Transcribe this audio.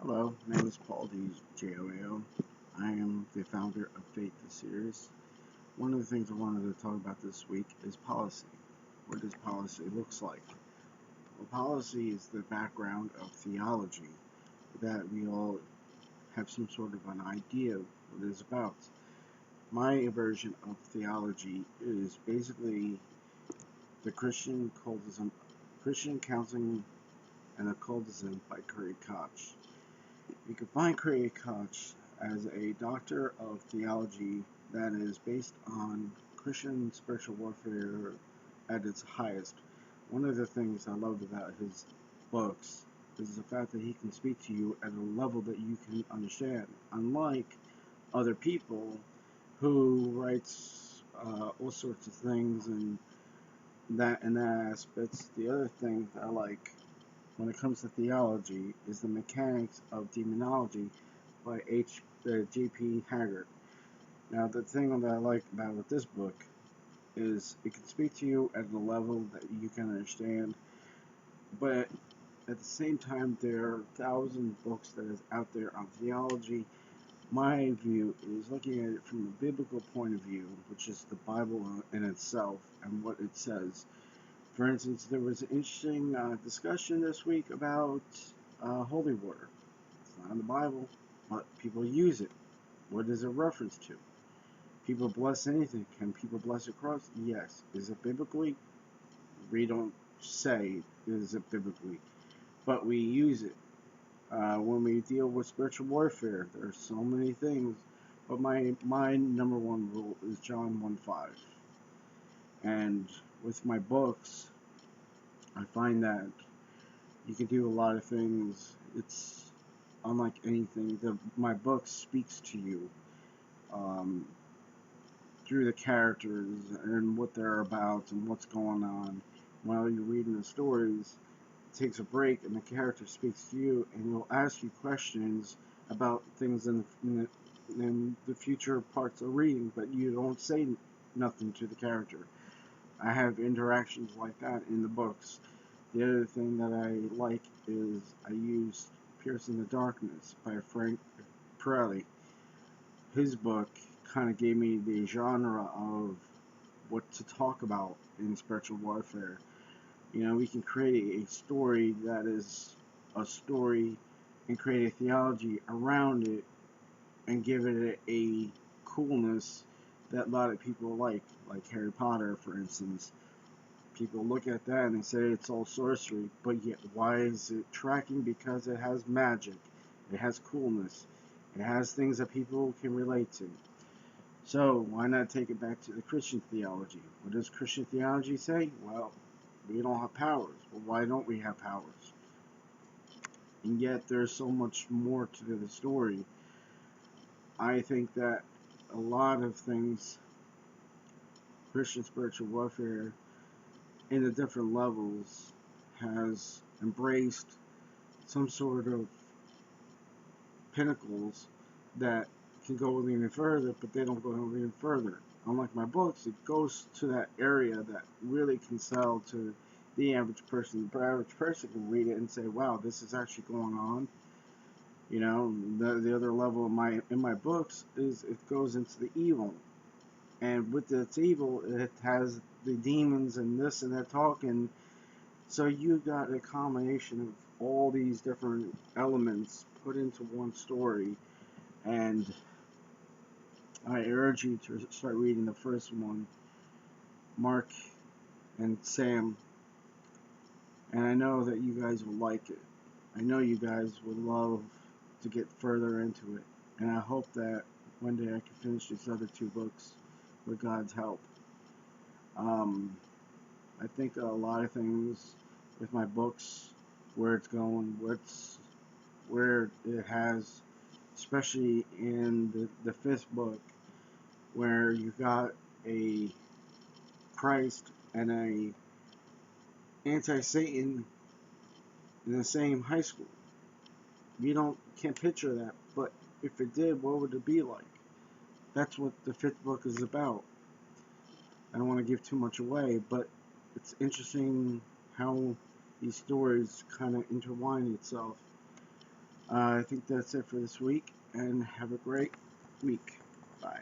Hello, my name is Paul Joao. I am the founder of Faith the Series. One of the things I wanted to talk about this week is policy. What does policy looks like? Well, policy is the background of theology that we all have some sort of an idea of what it is about. My version of theology is basically the Christian counseling and occultism by Craig Koch. You can find Craig Koch as a doctor of theology that is based on Christian spiritual warfare at its highest. One of the things I love about his books is the fact that he can speak to you at a level that you can understand, unlike other people who writes all sorts of things and that aspects. The other thing that I like when it comes to theology is the mechanics of demonology by J.P. Haggard. Now, the thing that I like about with this book is it can speak to you at a level that you can understand, but at the same time, there are thousands of books that is out there on theology. My view is looking at it from a biblical point of view, which is the Bible in itself and what it says. For instance, there was an interesting discussion this week about holy water. It's not in the Bible, but people use it. What is it reference to? People bless anything. Can people bless a cross? Yes. Is it biblically? We don't say is it biblically, but we use it when we deal with spiritual warfare. There are so many things, but my number one rule is John 1:5. And with my books, I find that you can do a lot of things. It's unlike anything. My book speaks to you um, through the characters and what they're about and what's going on. While you're reading the stories, it takes a break and the character speaks to you and will ask you questions about things in the future parts of reading, but you don't say nothing to the character. I have interactions like that in the books. The other thing that I like is I used Piercing the Darkness by Frank Pirelli. His book kind of gave me the genre of what to talk about in spiritual warfare. You know, we can create a story that is a story and create a theology around it and give it a coolness that a lot of people like Harry Potter, for instance. People look at that and they say it's all sorcery, but yet why is it tracking? Because it has magic, it has coolness, it has things that people can relate to. So why not take it back to the Christian theology? What does Christian theology say? Well, we don't have powers. Well, why don't we have powers? And yet there's so much more to the story. I think that a lot of things, Christian spiritual warfare in the different levels, has embraced some sort of pinnacles that can go even further, but they don't go even further. Unlike my books, it goes to that area that really can sell to the average person. The average person can read it and say, "Wow, this is actually going on." You know, the other level of my books is it goes into the evil, and with its evil, it has the demons and this and that talking. So you got a combination of all these different elements put into one story, and I urge you to start reading the first one, Mark and Sam, and I know that you guys will like it. I know you guys would love to get further into it, and I hope that one day I can finish these other two books with God's help. Um, I think a lot of things with my books, where it's going, where it has, especially in the fifth book, where you got a Christ and a anti-Satan in the same high school. You can't picture that, but if it did, what would it be like? That's what the fifth book is about. I don't want to give too much away, but it's interesting how these stories kind of intertwine itself. I think that's it for this week, and have a great week. Bye.